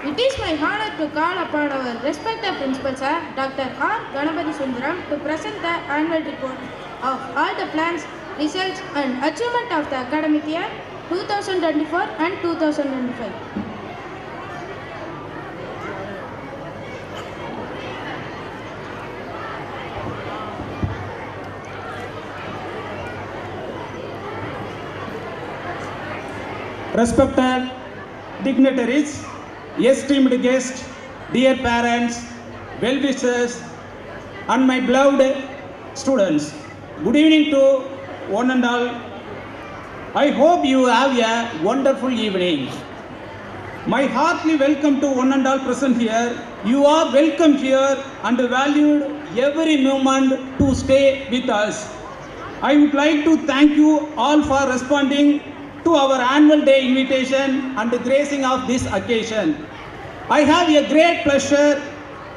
It is my honor to call upon our respected principal sir, Dr. R. Ganapathy Sundaram, to present the annual report of all the plans, results and achievement of the academic year 2024 and 2025. Respected dignitaries, esteemed guests, dear parents, well-wishers, and my beloved students, good evening to one and all. I hope you have a wonderful evening. My heartily welcome to one and all present here. You are welcome here and valued every moment to stay with us. I would like to thank you all for responding to our annual day invitation and gracing of this occasion. I have a great pleasure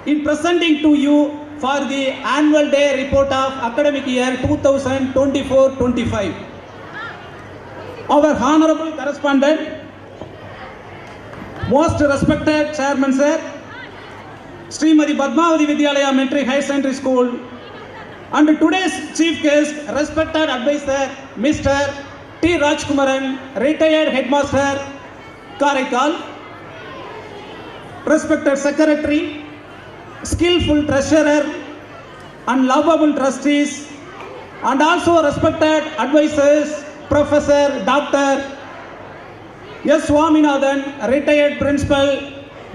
in presenting to you for the annual day report of academic year 2024-25. Our honorable correspondent, most respected chairman sir, Srimati Padmavati Vidyalaya Metric High Secondary School, and today's chief guest, respected advisor, Mr. T. Rajkumaran, retired headmaster, Karaikal, respected secretary, skillful treasurer and lovable trustees, and also respected advisors, Professor Dr. S. Swaminathan, retired principal,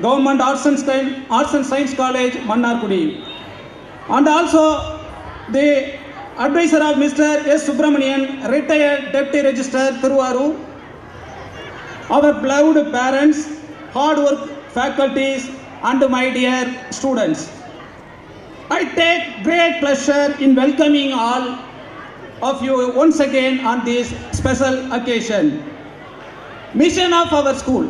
Government Arts and Science College, Mannargudi, and also the advisor of Mr. S. Subramanian, retired deputy registrar, Thiruvarur, our beloved parents, hard work faculties, and my dear students. I take great pleasure in welcoming all of you once again on this special occasion. Mission of our school: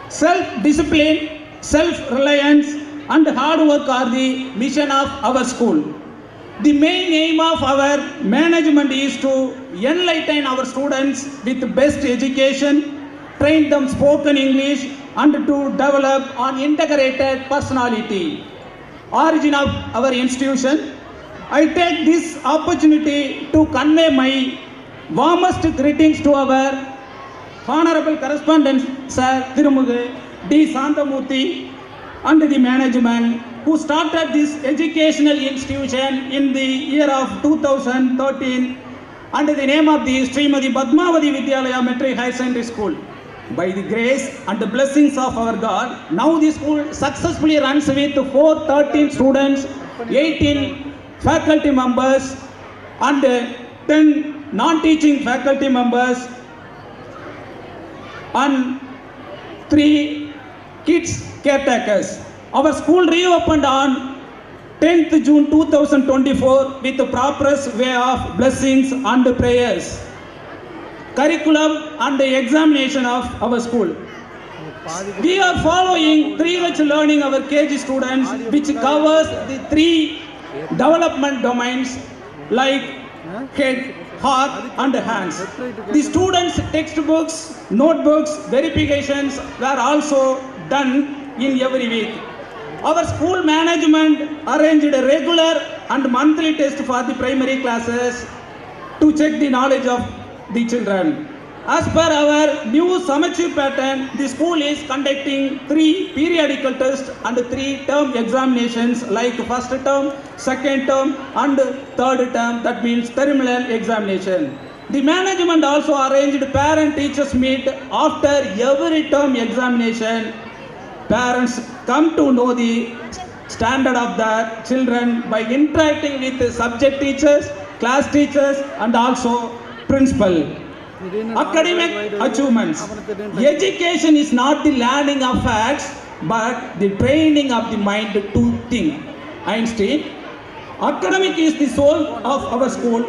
self-discipline, self-reliance, and hard work are the mission of our school. The main aim of our management is to enlighten our students with best education, train them spoken English, and to develop an integrated personality. Origin of our institution: I take this opportunity to convey my warmest greetings to our honorable correspondent Sir Thirumugu D. Santamurthy and the management who started this educational institution in the year of 2013 under the name of the Srimati Padmavati Vidyalaya Metric High Secondary School. By the grace and the blessings of our God, now the school successfully runs with 413 students, 18 faculty members and 10 non-teaching faculty members and 3 kids caretakers. Our school reopened on 10th June 2024 with the proper way of blessings and prayers, curriculum and the examination of our school. We are following 3H learning our KG students, which covers the 3 development domains like head, heart and hands. The students' textbooks, notebooks, verifications were also done in every week. Our school management arranged a regular and monthly test for the primary classes to check the knowledge of the children. As per our new summative pattern, the school is conducting 3 periodical tests and 3 term examinations like first term, second term and third term, that means terminal examination. The management also arranged parent-teachers meet after every term examination. Parents come to know the standard of the children by interacting with the subject teachers, class teachers and also principal. Academic achievements: education is not the learning of facts but the training of the mind to think. Einstein. Academic is the soul of our school.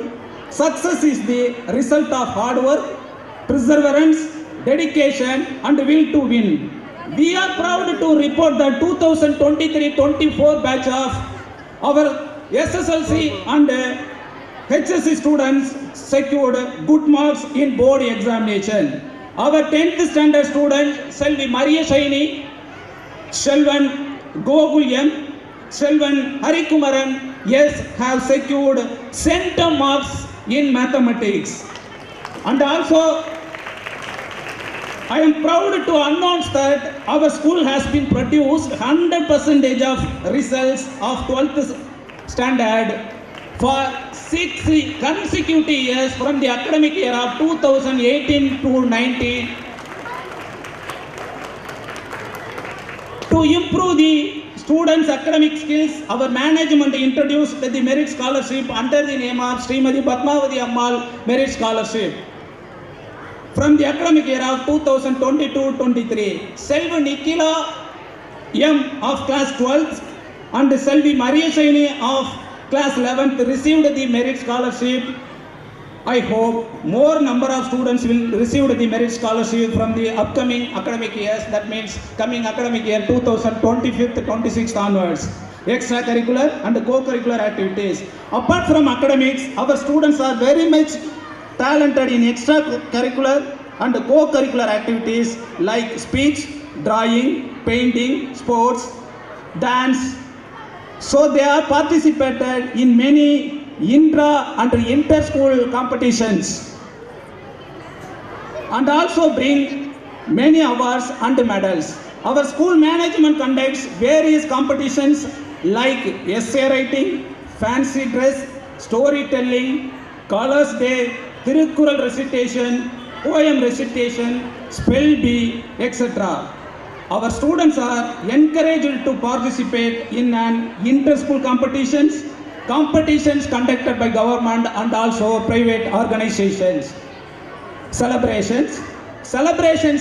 Success is the result of hard work, perseverance, dedication and will to win. We are proud to report the 2023-24 batch of our SSLC and HSC students secured good marks in board examination. Our 10th standard student Selvi Maria Shaini Selvan Gokul M, Selvan Harikumaran S have secured center marks in mathematics. And also, I am proud to announce that our school has been produced 100% of results of 12th standard for 6 consecutive years from the academic year of 2018 to 19. To improve the students' academic skills, our management introduced the merit scholarship under the name of Srimati Padmavati Ammal Merit Scholarship. From the academic year of 2022-23, Selvi Nikila M of class 12th and Selvi Mariashaini of class 11th received the merit scholarship. I hope more number of students will receive the merit scholarship from the upcoming academic years. That means coming academic year 2025-26 onwards. Extracurricular and co-curricular activities. Apart from academics, our students are very much talented in extracurricular and co-curricular activities like speech, drawing, painting, sports, dance. So they are participated in many intra and inter-school competitions and also bring many awards and medals. Our school management conducts various competitions like essay writing, fancy dress, storytelling, colors day, Tirukkural recitation, poem recitation, spell bee, etc. Our students are encouraged to participate in an inter-school competitions conducted by government and also private organizations. Celebrations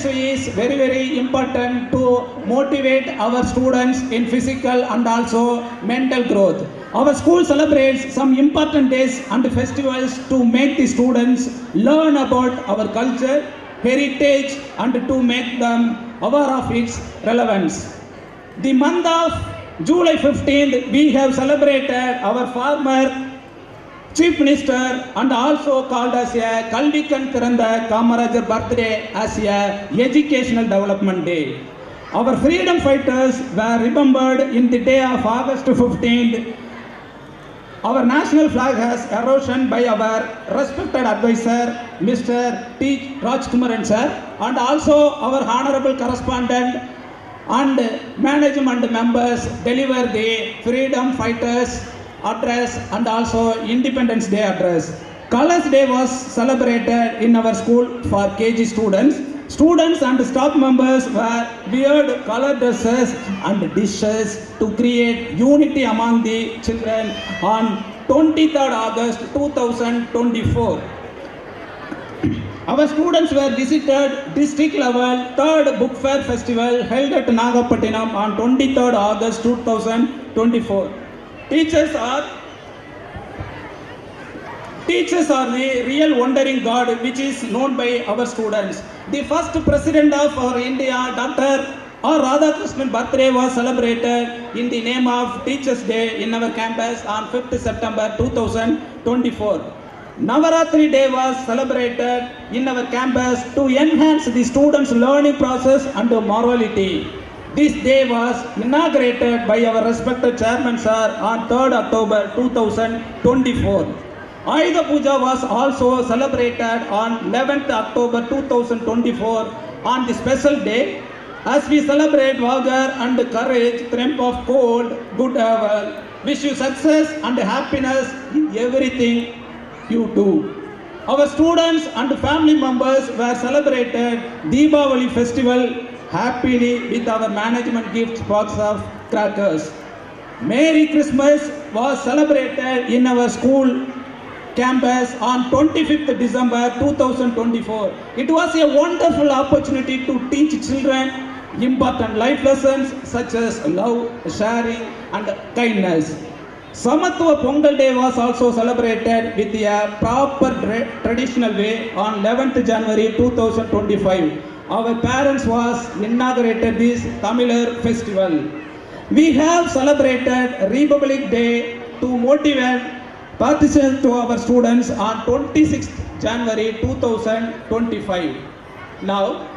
is very important to motivate our students in physical and also mental growth. Our school celebrates some important days and festivals to make the students learn about our culture, heritage and to make them aware of its relevance. The month of July 15th, we have celebrated our former Chief Minister and also called as a Kalvikan Thiranda Kamarajar birthday as a Educational Development Day. Our freedom fighters were remembered in the day of August 15th. Our national flag has erosion by our respected advisor, Mr. T. Rajkumaran sir, and also our honorable correspondent and management members deliver the freedom fighters address and also Independence Day address. Colors Day was celebrated in our school for KG students. Students and staff members wear colored dresses and dishes to create unity among the children on 23rd August 2024. Our students were visited district level 3rd Book Fair Festival held at Nagapattinam on 23rd August 2024. Teachers are the real wandering God which is known by our students. The first president of our India, Dr. R. Radhakrishnan birthday was celebrated in the name of Teachers Day in our campus on 5th September 2024. Navaratri Day was celebrated in our campus to enhance the students' learning process and morality. This day was inaugurated by our respected chairman sir on 3rd October 2024. Ayudha Puja was also celebrated on 11th October 2024 on the special day as we celebrate valor and courage, triumph of cold, good health. Wish you success and happiness in everything you do. Our students and family members were celebrated Deepavali festival happily with our management gift box of crackers. Merry Christmas was celebrated in our school campus on 25th December 2024. It was a wonderful opportunity to teach children important life lessons such as love, sharing and kindness. Samatwa Pongal Day was also celebrated with a proper traditional way on 11th January 2025. Our parents was inaugurated this Tamilar festival. We have celebrated Republic Day to motivate participation to our students on 26th January 2025. Now,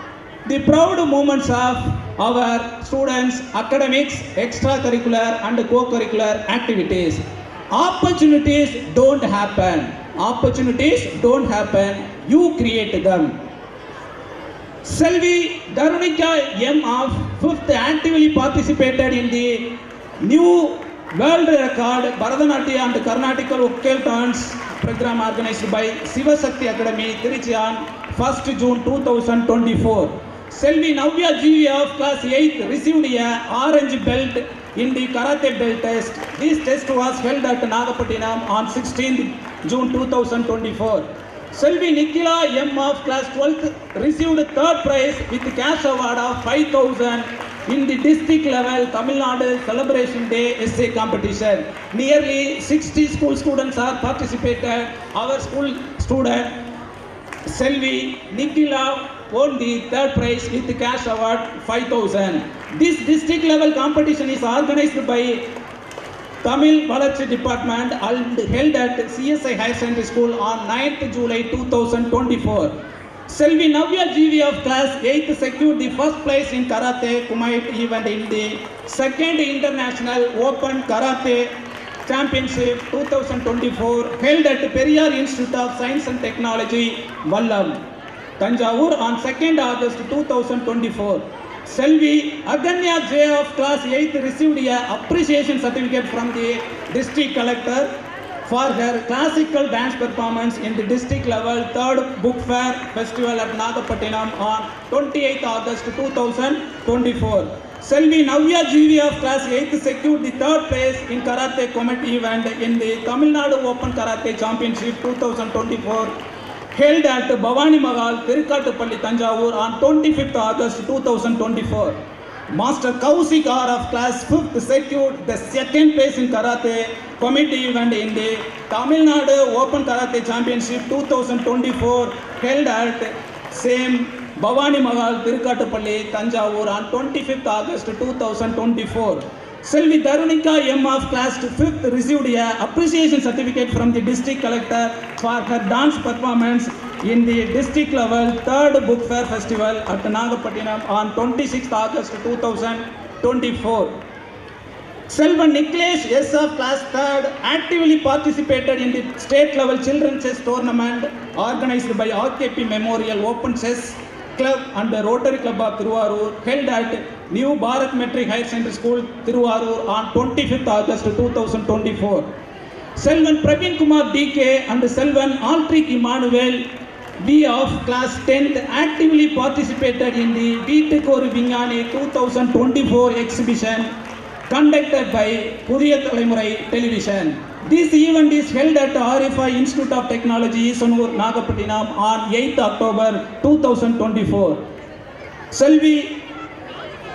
the proud moments of our students academics, extracurricular and co-curricular activities. Opportunities don't happen. Opportunities don't happen. You create them. Selvi Darunika M of 5th actively participated in the new world record Bharatanatyam and Carnatic vocal dance program organized by Sivasakti Academy, Trichy on 1st June 2024. Selvi Navya GV of class 8th received a orange belt in the karate belt test. This test was held at Nagapattinam on 16th June 2024. Selvi Nikila M of class 12th received third prize with cash award of 5,000 in the district level Tamil Nadu Celebration Day essay competition. Nearly 60 school students are participated. Our school student Selvi Nikila won the third prize with cash award 5,000. This district level competition is organized by Tamil Valachi Department and held at CSI Higher Secondary School on 9th July 2024. Selvi Navya GV of class 8th secured the first place in Karate Kumite event in the second International Open Karate Championship 2024 held at Periyar Institute of Science and Technology, Vallam, Tanjavur on 2nd August 2024. Selvi Aganya J of class 8th received a appreciation certificate from the district collector for her classical dance performance in the district level 3rd book fair festival at Nagapattinam on 28th August 2024. Selvi Navya GV of class 8th secured the third place in Karate Committee event in the Tamil Nadu Open Karate Championship 2024 held at Bhavani Mahal, Tirukkattupalli, Tanjavur on 25th August 2024. Master Kaushik R of class 5th secured the second place in Karate Committee event in the Tamil Nadu Open Karate Championship 2024 held at same Bhavani Mahal, Tirukkattupalli, Tanjavur on 25th August 2024. Selvi Darunika M of class 5th received a appreciation certificate from the district collector for her dance performance in the district level 3rd book fair festival at Nagapattinam on 26th August 2024. Selvan Niklesh S of class 3rd actively participated in the state level children's chess tournament organized by RKP Memorial Open Chess Club and the Rotary Club of Thiruvarur held at New Bharat Metric Higher Secondary School, Thiruvarur on 25th August 2024. Selvan Praveen Kumar DK and Selvan Altric Emmanuel B of class 10th actively participated in the Veetukkoru Vignani 2024 exhibition conducted by Pudhiya Thalaimurai Television. This event is held at RFI Institute of Technology, Isanur, Nagapattinam on 8th October 2024.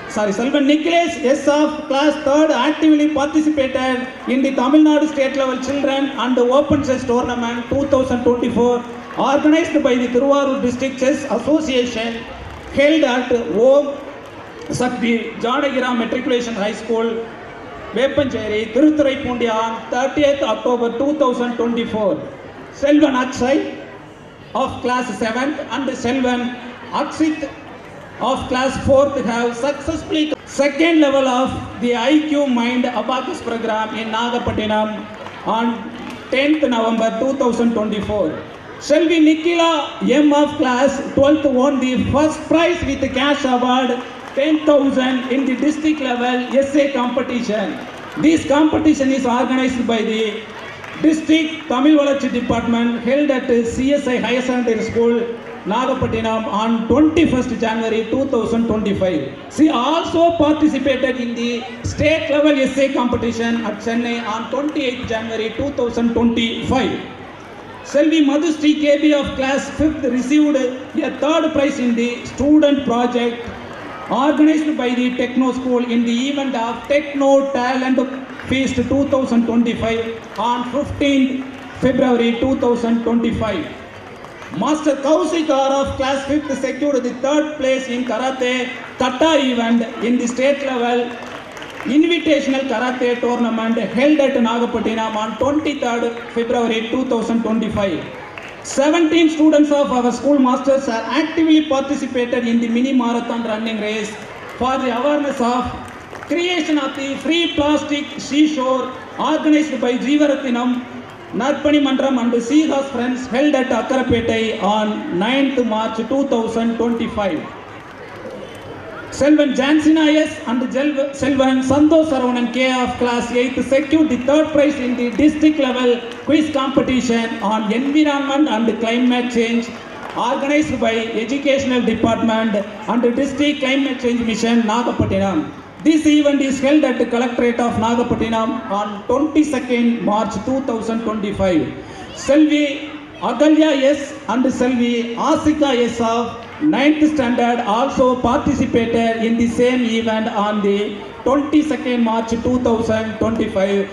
Selvan Nicholas S of class 3rd actively participated in the Tamil Nadu State Level Children and Open Chess Tournament 2024 organized by the Thiruvarur District Chess Association held at Om Sakti Janagira Matriculation High School, Vepancheri, Tiruthurai on 30th October 2024. Selvan Akshay of class 7th and Selvan Akshit of class 4th have successfully second level of the IQ Mind Abacus program in Nagapattinam on 10th November 2024. Selvi Nikila M of class 12th won the first prize with the cash award 10,000 in the district level essay competition. This competition is organized by the District Tamil Valachi Department held at CSI Higher Secondary School, Nagapattinam on 21st January 2025. She also participated in the state level essay competition at Chennai on 28th January 2025. Selvi Madhusri KB of class 5th received a third prize in the student project organized by the Techno School in the event of Techno Talent Feast 2025 on 15th February 2025. Master Kaushik R of class 5th secured the third place in Karate Kata event in the state level Invitational Karate Tournament held at Nagapattinam on 23rd February 2025. 17 students of our school masters are actively participated in the mini marathon running race for the awareness of creation of the free plastic seashore organized by Jeevarathinam, Narpani Mandram and Seahorse Friends held at Akkarapetai on 9th March 2025. Selvan Jansina S and Selvan Santosh Saravanan K of class 8th secured the third prize in the district level quiz competition on environment and climate change organized by Educational Department and District Climate Change Mission Nagapattinam. This event is held at the Collectorate of Nagapattinam on 22nd March 2025. Selvi Agalya S and Selvi Asika S of 9th standard also participated in the same event on the 22nd March 2025.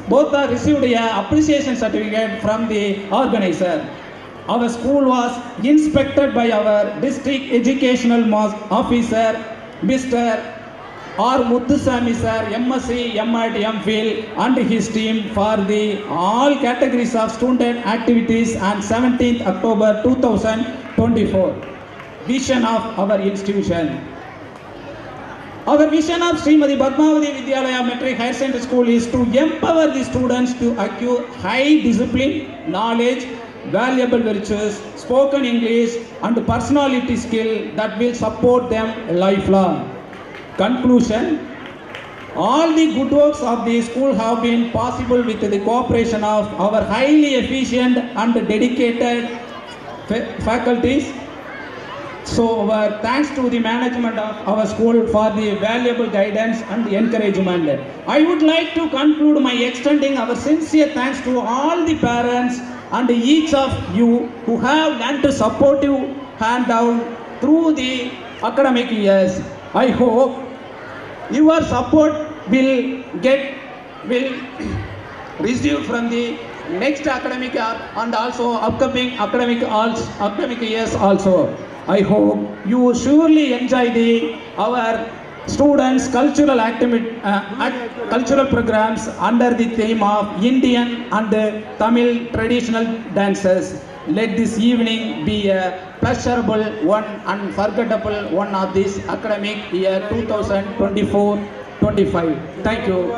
Both are received an appreciation certificate from the organizer. Our school was inspected by our district educational officer, Mr. R. Muthusamy sir, MSc, MAd, MPhil and his team for the all categories of student activities on 17th October 2024. Vision of our institution. Our vision of Srimati Padmavati Vidyalaya Metric Higher Secondary School is to empower the students to acquire high discipline, knowledge, valuable virtues, spoken English and personality skill that will support them lifelong. Conclusion. All the good works of the school have been possible with the cooperation of our highly efficient and dedicated faculties. So our thanks to the management of our school for the valuable guidance and the encouragement. I would like to conclude by extending our sincere thanks to all the parents and each of you who have lent a supportive hand down through the academic years. I hope your support will receive from the next academic year and also upcoming academic years also. I hope you surely enjoy our students' cultural programs under the theme of Indian and Tamil traditional dances. Let this evening be a pleasurable one and unforgettable one of this academic year 2024-25. Thank you.